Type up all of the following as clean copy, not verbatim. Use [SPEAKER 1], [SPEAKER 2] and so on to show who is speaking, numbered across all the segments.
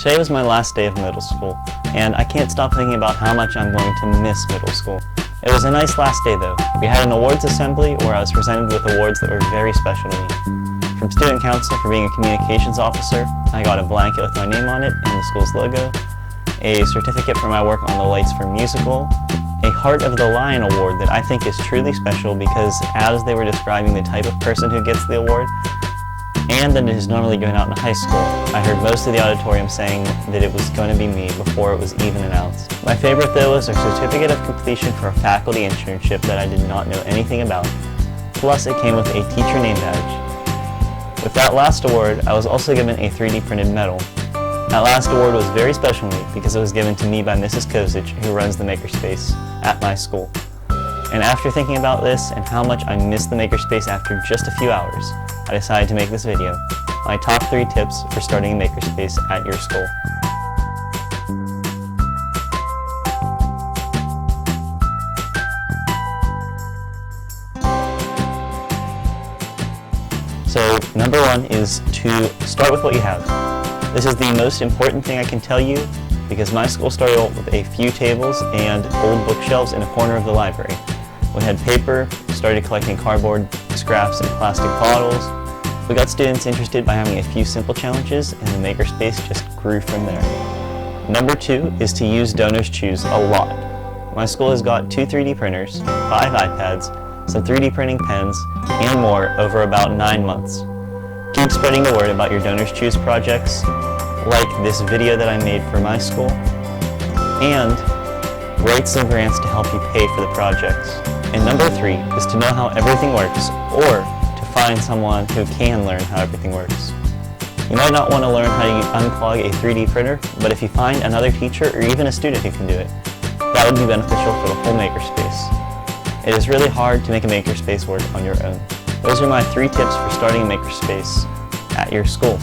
[SPEAKER 1] Today was my last day of middle school, and I can't stop thinking about how much I'm going to miss middle school. It was a nice last day though. We had an awards assembly where I was presented with awards that were very special to me. From student council for being a communications officer, I got a blanket with my name on it and the school's logo, a certificate for my work on the Lights for Musical, a Heart of the Lion award that I think is truly special because as they were describing the type of person who gets the award, and that it is normally given out in high school, I heard most of the auditorium saying that it was going to be me before it was even announced. My favorite though was a certificate of completion for a faculty internship that I did not know anything about, plus it came with a teacher name badge. With that last award, I was also given a 3D printed medal. That last award was very special to me because it was given to me by Mrs. Kozic, who runs the Makerspace at my school. And after thinking about this and how much I missed the Makerspace after just a few hours, I decided to make this video, my top 3 tips for starting a Makerspace at your school. So, number 1 is to start with what you have. This is the most important thing I can tell you because my school started out with a few tables and old bookshelves in a corner of the library. We had paper, started collecting cardboard scraps and plastic bottles. We got students interested by having a few simple challenges, and the Makerspace just grew from there. Number 2 is to use Donors Choose a lot. My school has got 2 3D printers, 5 iPads, some 3D printing pens, and more over about 9 months. Keep spreading the word about your Donors Choose projects, like this video that I made for my school, and write some grants to help you pay for the projects. And number 3 is to know how everything works, or to find someone who can learn how everything works. You might not want to learn how to unplug a 3D printer, but if you find another teacher or even a student who can do it, that would be beneficial for the whole Makerspace. It is really hard to make a Makerspace work on your own. Those are my 3 tips for starting a Makerspace at your school.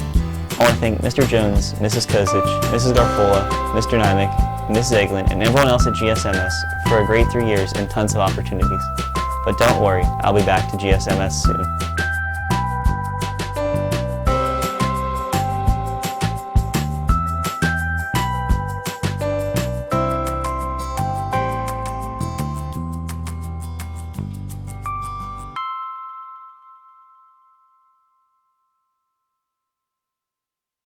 [SPEAKER 1] I want to thank Mr. Jones, Mrs. Kozic, Mrs. Garfola, Mr. Nymek, Mrs. Eglin, and everyone else at GSMS for a great 3 years and tons of opportunities. But don't worry, I'll be back to GSMS soon.